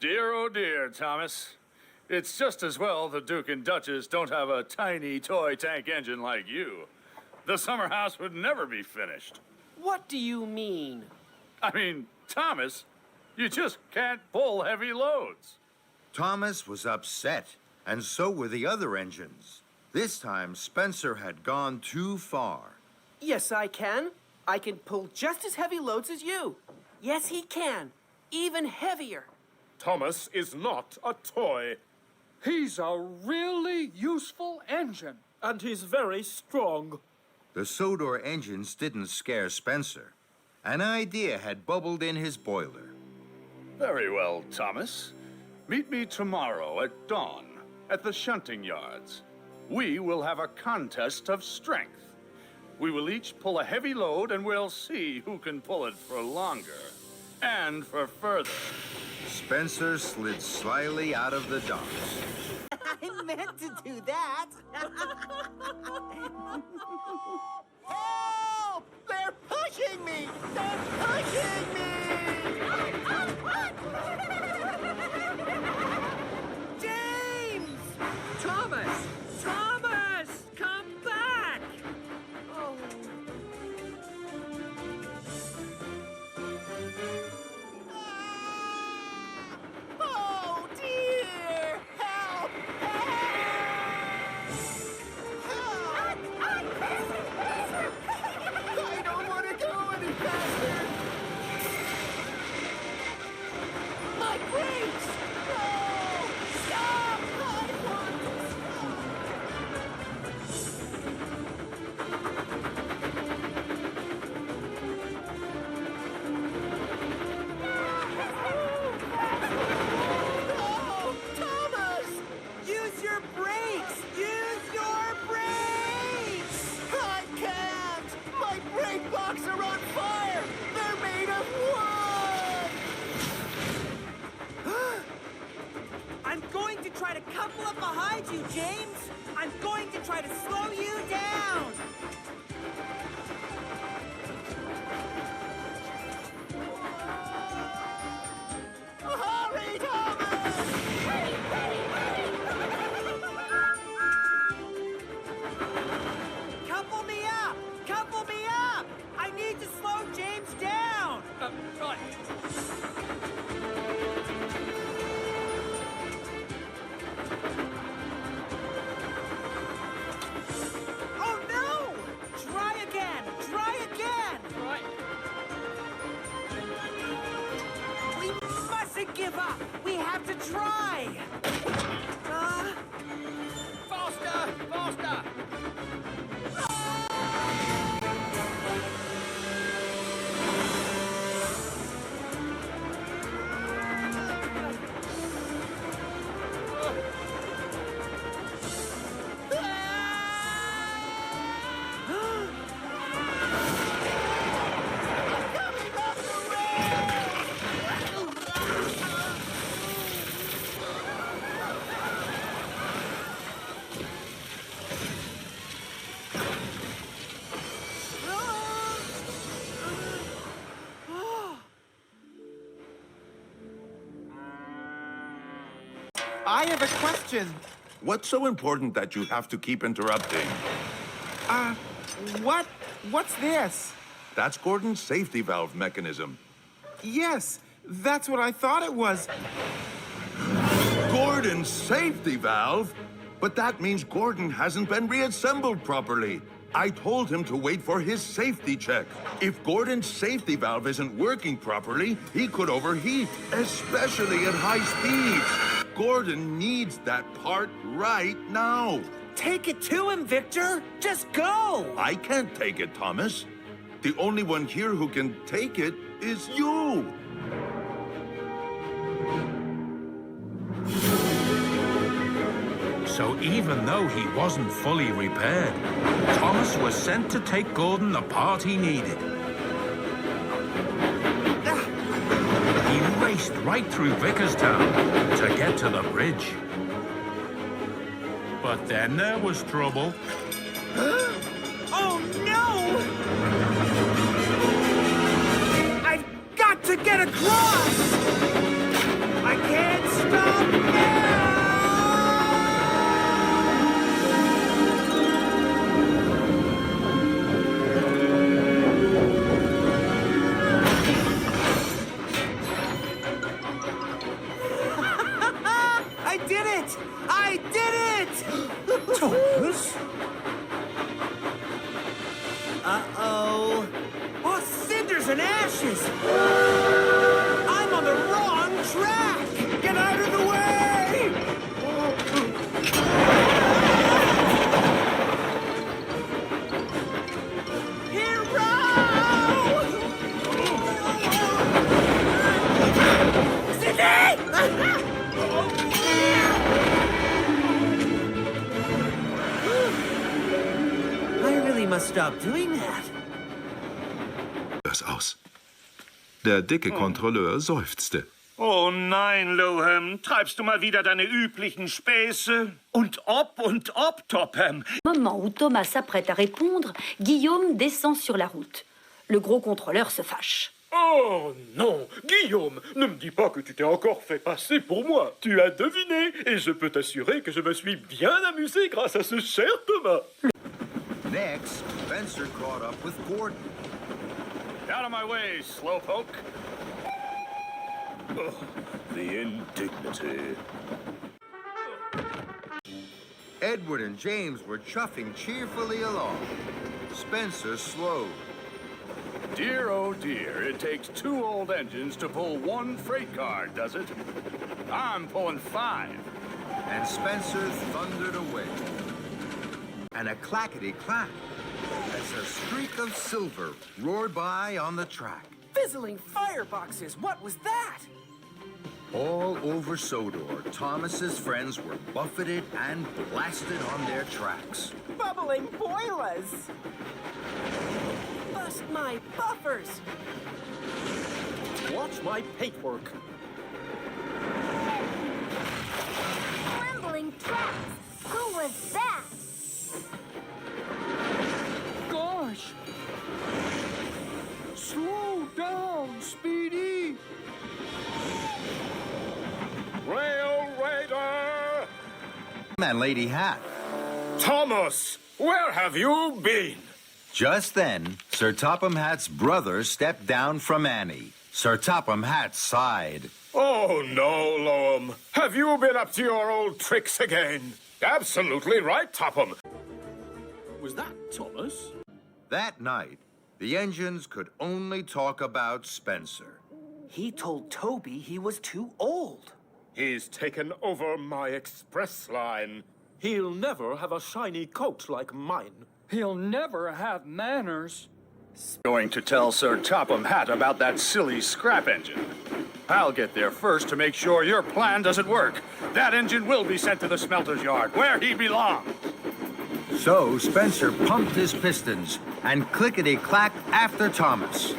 Oh dear, Thomas. It's just as well the Duke and Duchess don't have a tiny toy tank engine like you. The summer house would never be finished. What do you mean? I mean, Thomas, you just can't pull heavy loads. Thomas was upset, and so were the other engines. This time, Spencer had gone too far. Yes, I can. I can pull just as heavy loads as you. Yes, he can. Even heavier. Thomas is not a toy. He's a really useful engine. And he's very strong. The Sodor engines didn't scare Spencer. An idea had bubbled in his boiler. Very well, Thomas. Meet me tomorrow at dawn at the shunting yards. We will have a contest of strength. We will each pull a heavy load and we'll see who can pull it for longer and for further. Spencer slid slyly out of the docks. I meant to do that. Help! They're pushing me! They're pushing me! James! Thomas! Thomas! Come back! Oh. Oh, dear! Help! Help! I don't want to go any faster! My brakes! No! Stop! I want to stop! No! Thomas! Use your brakes! Use your brakes! I can't! My brake box are on fire! They're made of wood! I'm going to try to couple up behind you, James! I'm going to try to slow you down! Hurry, Thomas! Couple me up! Couple me up! I need to slow James down! Right. Oh no! Try again! Try again! Right. We mustn't give up! We have to try! Faster! Faster! Coming up the rail! I have a question. What's so important that you have to keep interrupting? What's this? That's Gordon's safety valve mechanism. Yes, that's what I thought it was. Gordon's safety valve? But that means Gordon hasn't been reassembled properly. I told him to wait for his safety check. If Gordon's safety valve isn't working properly, he could overheat, especially at high speeds. Gordon needs that part right now. Take it to him, Victor! Just go! I can't take it, Thomas. The only one here who can take it is you. So even though he wasn't fully repaired, Thomas was sent to take Gordon the part he needed. He raced right through Vickerstown to get to the bridge. But then there was trouble. Oh no! I've got to get across! I can't Stop now! I did it! I did it! Thomas? Uh-oh. Oh, cinders and ashes! I'm on the wrong track! Get out of the way! I really must stop doing that. Das aus. Der dicke Kontrolleur seufzte. Oh nein, Lohem, treibst du mal wieder deine üblichen Späße? Und ob, Topham. Au moment où Thomas s'apprête à répondre, Guillaume descend sur la route. Le gros contrôleur se fâche. Oh non, Guillaume, ne me dis pas que tu t'es encore fait passer pour moi. Tu as deviné, et je peux t'assurer que je me suis bien amusé grâce à ce cher Thomas. Next, Spencer caught up with Gordon. Out of my way, slowpoke. The indignity. Edward and James were chuffing cheerfully along. Spencer slowed. Dear, oh dear, it takes 2 old engines to pull 1 freight car, does it? I'm pulling 5. And Spencer thundered away. And a clackety-clack as a streak of silver roared by on the track. Fizzling fireboxes, what was that? All over Sodor, Thomas's friends were buffeted and blasted on their tracks. Bubbling boilers! Bust my buffers! Watch my paintwork. Trembling tracks. Who was that? Gosh! Slow down, Speedy! Rail Raider! And Lady Hat. Thomas, where have you been? Just then, Sir Topham Hatt's brother stepped down from Annie. Sir Topham Hatt sighed. Oh, no, Loam. Have you been up to your old tricks again? Absolutely right, Topham. Was that Thomas? That night, the engines could only talk about Spencer. He told Toby he was too old. He's taken over my express line. He'll never have a shiny coat like mine. He'll never have manners. Going to tell Sir Topham Hatt about that silly scrap engine. I'll get there first to make sure your plan doesn't work. That engine will be sent to the smelter's yard, where he belongs. So Spencer pumped his pistons and clickety-clacked after Thomas.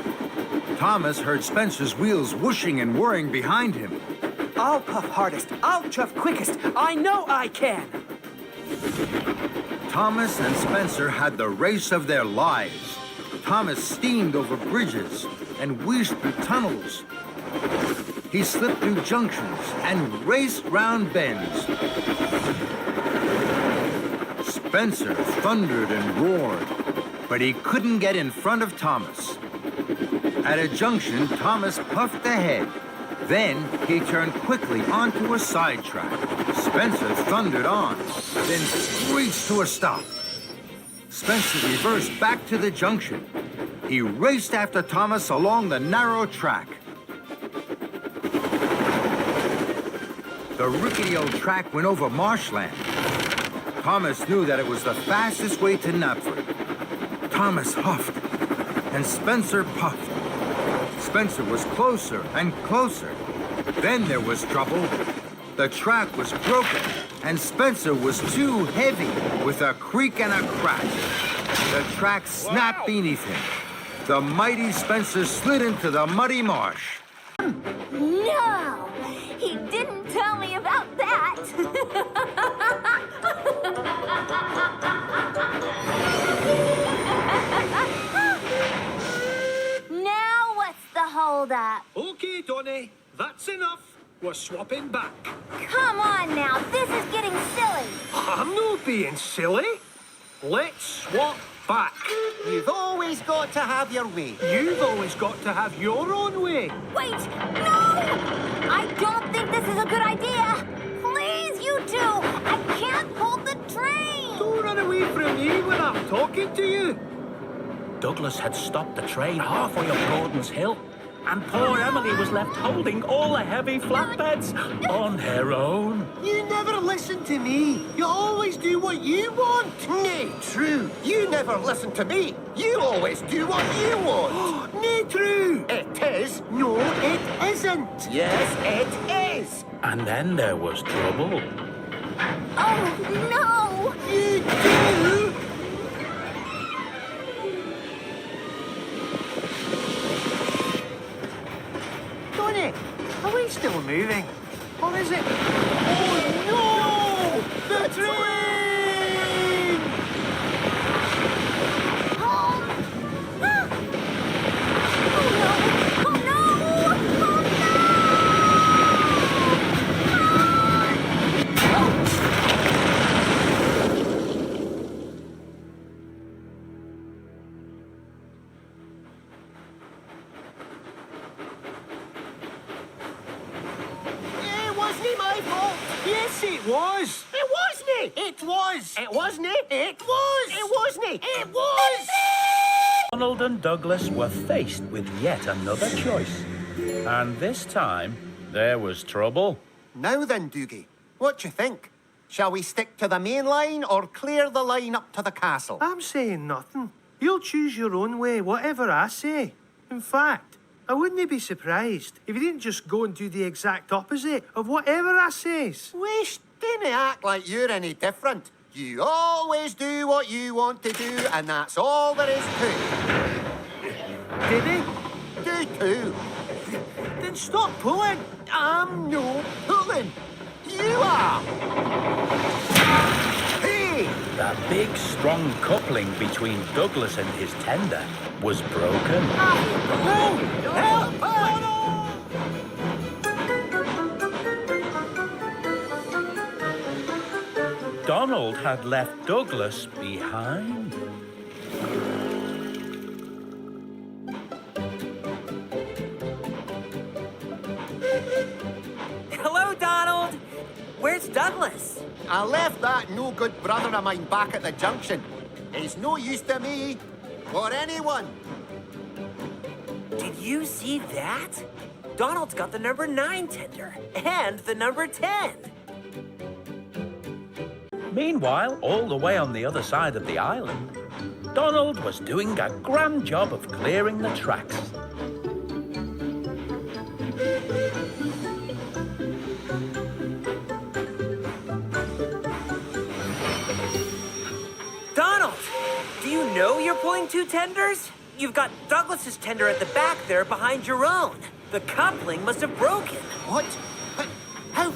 Thomas heard Spencer's wheels whooshing and whirring behind him. I'll puff hardest. I'll chuff quickest. I know I can. Thomas and Spencer had the race of their lives. Thomas steamed over bridges and whizzed through tunnels. He slipped through junctions and raced round bends. Spencer thundered and roared, but he couldn't get in front of Thomas. At a junction, Thomas puffed ahead. Then he turned quickly onto a sidetrack. Spencer thundered on, then screeched to a stop. Spencer reversed back to the junction. He raced after Thomas along the narrow track. The rickety old track went over marshland. Thomas knew that it was the fastest way to Knapford. Thomas huffed, and Spencer puffed. Spencer was closer and closer. Then there was trouble. The track was broken, and Spencer was too heavy with a creak and a crack. The track snapped beneath him. The mighty Spencer slid into the muddy marsh. No! He didn't tell me about that! Now what's the holdup? Okay, Donny, that's enough. We're swapping back. Come on now, this is getting silly. I'm not being silly. Let's swap back. You've always got to have your way. You've always got to have your own way. Wait, no! I don't think this is a good idea. Please, you two, I can't hold the train. Don't run away from me when I'm talking to you. Douglas had stopped the train halfway up Gordon's Hill, and poor Emily was left holding all the heavy flatbeds on her own. You never listen to me. You always do what you want. Nay, true. You never listen to me. You always do what you want. Nay, true. It is. No, it isn't. Yes, it is. And then there was trouble. Oh, no! You do. Donny, are we still moving? Or is it... Oh, no! The train! It wasn't my fault. Yes, it was. It wasn't. It was. It wasn't. It was. It wasn't. It was. Donald and Douglas were faced with yet another choice. And this time, there was trouble. Now then, Doogie, what do you think? Shall we stick to the main line or clear the line up to the castle? I'm saying nothing. You'll choose your own way, whatever I say. In fact, I wouldn't be surprised if you didn't just go and do the exact opposite of whatever I says. Wish, didn't act like you're any different. You always do what you want to do, and that's all there is to it. Did he? Do too. Then stop pulling. I'm no pulling. You are. Hey! The big, strong coupling between Douglas and his tender was broken. Help! Donald had left Douglas behind. Hello, Donald. Where's Douglas? I left that no-good brother of mine back at the junction. He's no use to me or anyone. Did you see that? Donald's got the number 9 tender and the number 10. Meanwhile, all the way on the other side of the island, Donald was doing a grand job of clearing the tracks. Donald, do you know you're pulling 2 tenders? You've got Douglas's tender at the back there behind your own. The coupling must have broken. What? How?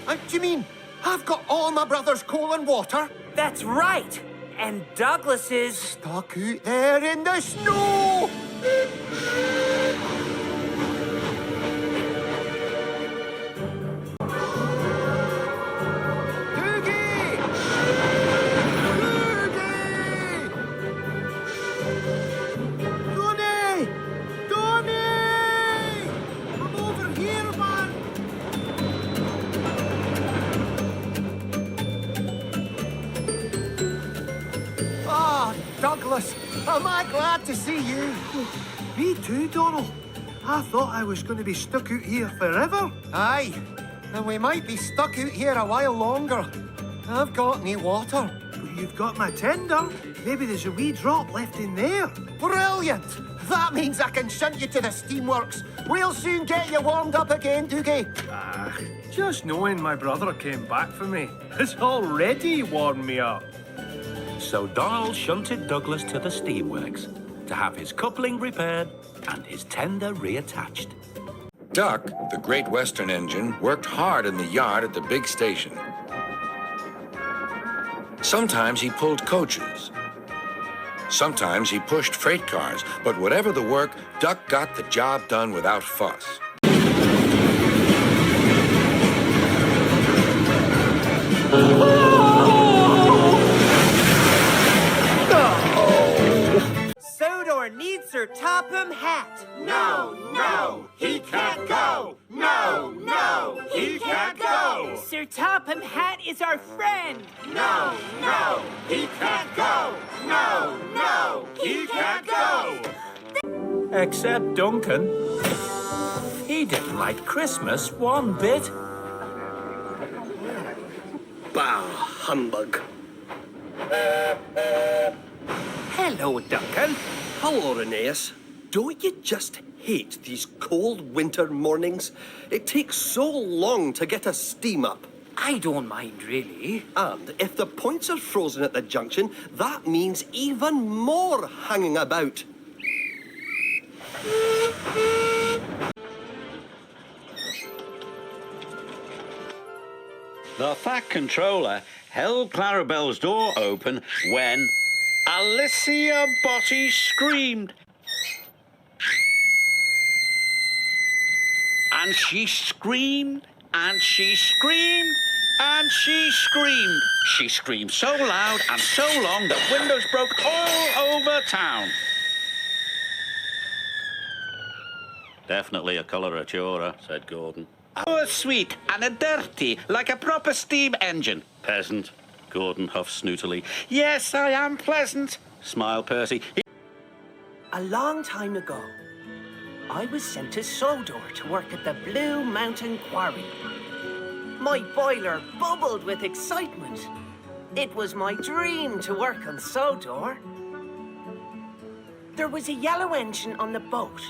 What do you mean? I've got all my brother's coal and water. That's right. And Douglas is... Stuck out there in the snow. Doogie! Doogie! Donny! Donny! I'm over here, man. Ah, Douglas, am I glad to see you? Me too, Donald. I thought I was going to be stuck out here forever. Aye, and we might be stuck out here a while longer. I've got no water. But you've got my tender. Maybe there's a wee drop left in there. Brilliant! That means I can shunt you to the steamworks. We'll soon get you warmed up again, Doogie. Just knowing my brother came back for me has already warmed me up. So Donald shunted Douglas to the steamworks to have his coupling repaired and his tender reattached. Duck, the Great Western engine, worked hard in the yard at the big station. Sometimes he pulled coaches. Sometimes he pushed freight cars, but whatever the work, Duck got the job done without fuss. Topham Hatt. No, no, he can't go. No, no, he can't go. Sir Topham Hatt is our friend. No, no, he can't go. No, no, he can't go. Except Duncan. He didn't like Christmas one bit. Bah, humbug. Hello, Duncan. Hello, Aeneas. Don't you just hate these cold winter mornings? It takes so long to get a steam up. I don't mind, really. And if the points are frozen at the junction, that means even more hanging about. The Fat Controller held Clarabelle's door open when Alicia Botti screamed. And she screamed, and she screamed, and she screamed. She screamed so loud and so long that windows broke all over town. Definitely a coloratura, said Gordon. Oh, sweet and a dirty, like a proper steam engine. Peasant, Gordon huffed snootily. Yes, I am pleasant, smiled Percy. A long time ago, I was sent to Sodor to work at the Blue Mountain Quarry. My boiler bubbled with excitement. It was my dream to work on Sodor. There was a yellow engine on the boat.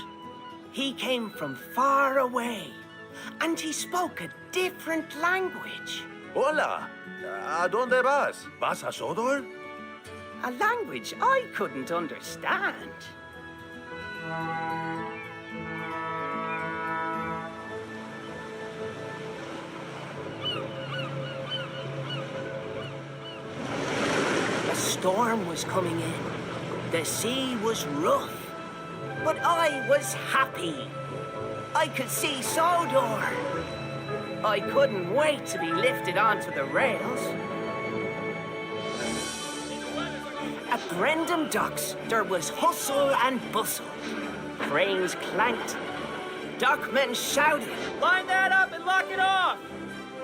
He came from far away, and he spoke a different language. Hola, ¿a dónde vas? ¿Vas a Sodor? A language I couldn't understand. The storm was coming in. The sea was rough. But I was happy. I could see Sodor. I couldn't wait to be lifted onto the rails. At Brendam Docks, there was hustle and bustle. Cranes clanked. Dockmen shouted. Line that up and lock it off!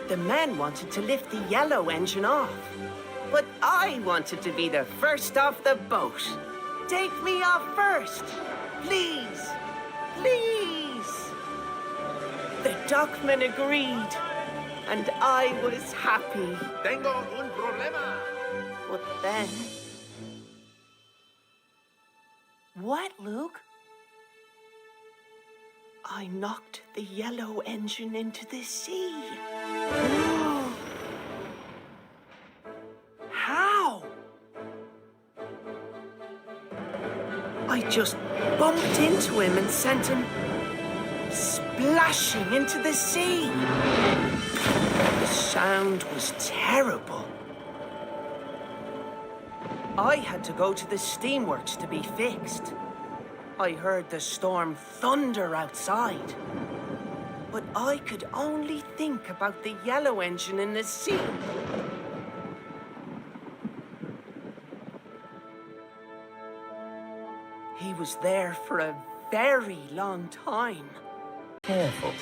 The men wanted to lift the yellow engine off. But I wanted to be the first off the boat. Take me off first. Please, please. The dockmen agreed, and I was happy. Tengo un problema. But then... What, Luke? I knocked the yellow engine into the sea. How? I just bumped into him and sent him splashing into the sea. The sound was terrible. I had to go to the steamworks to be fixed. I heard the storm thunder outside. But I could only think about the yellow engine in the sea. He was there for a very long time. Careful.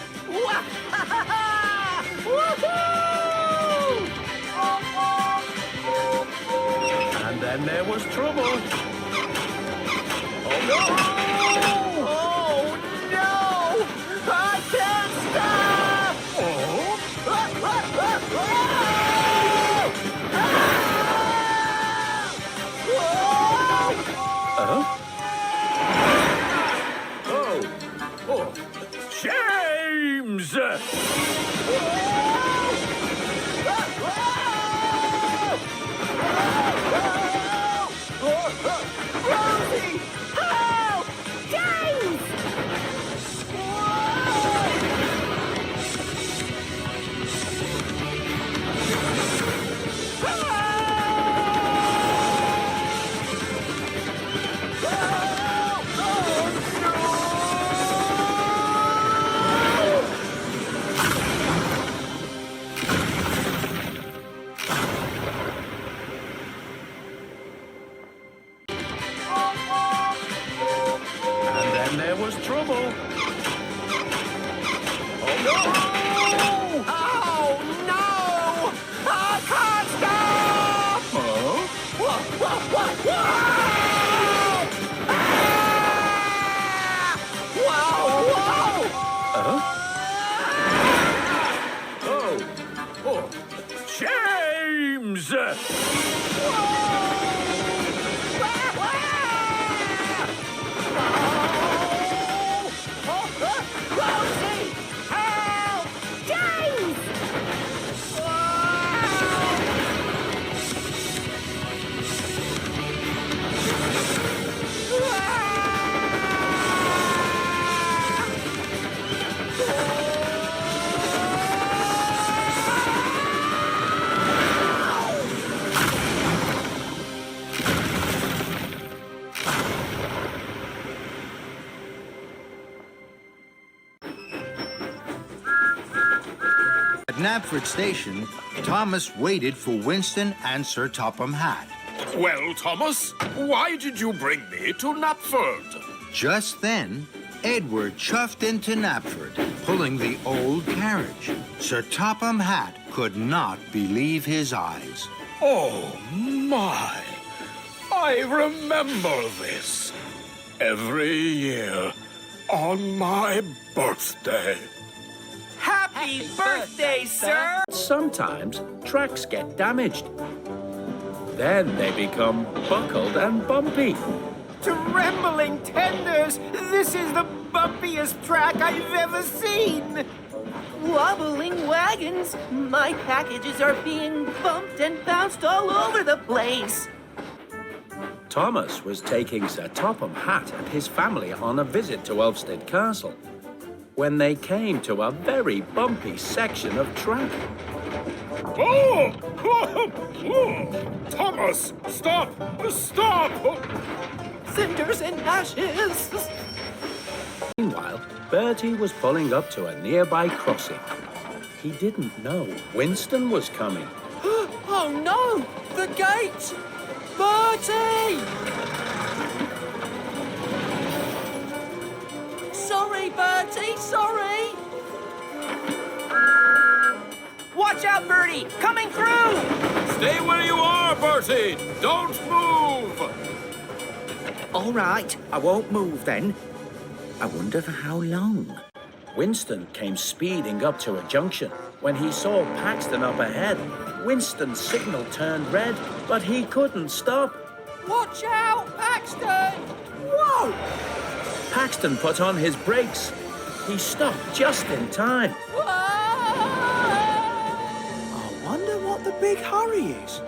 And then there was trouble. Oh no! Oh no! I can't stop! James! Rosie! Help! news. Rosie! Help! James! At Knapford Station, Thomas waited for Winston and Sir Topham Hatt. Well, Thomas, why did you bring me to Knapford? Just then, Edward chuffed into Knapford, pulling the old carriage. Sir Topham Hatt could not believe his eyes. Oh, my. I remember this. Every year, on my birthday. Happy birthday, sir! Sometimes tracks get damaged. Then they become buckled and bumpy. Trembling tenders! This is the bumpiest track I've ever seen! Wobbling wagons! My packages are being bumped and bounced all over the place! Thomas was taking Sir Topham Hatt and his family on a visit to Elfstead Castle when they came to a very bumpy section of track. Oh! Thomas, stop! Stop! Cinders and ashes! Meanwhile, Bertie was pulling up to a nearby crossing. He didn't know Winston was coming. Oh no! The gate! Bertie! Sorry, Bertie, sorry! Watch out, Bertie! Coming through! Stay where you are, Bertie! Don't move! All right, I won't move then. I wonder for how long. Winston came speeding up to a junction. When he saw Paxton up ahead, Winston's signal turned red, but he couldn't stop. Watch out, Paxton! Whoa! Paxton put on his brakes. He stopped just in time. I wonder what the big hurry is.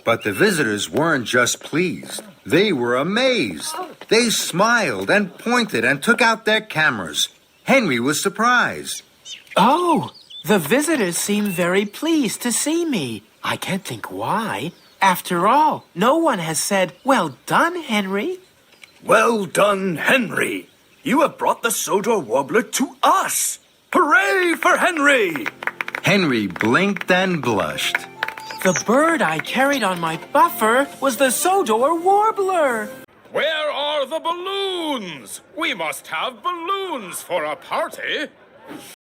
But the visitors weren't just pleased. They were amazed. They smiled and pointed and took out their cameras. Henry was surprised. Oh, the visitors seem very pleased to see me. I can't think why. After all, no one has said, "Well done, Henry." Well done, Henry. You have brought the Sodor Warbler to us. Hooray for Henry! Henry blinked and blushed. The bird I carried on my buffer was the Sodor Warbler. Where are the balloons? We must have balloons for a party.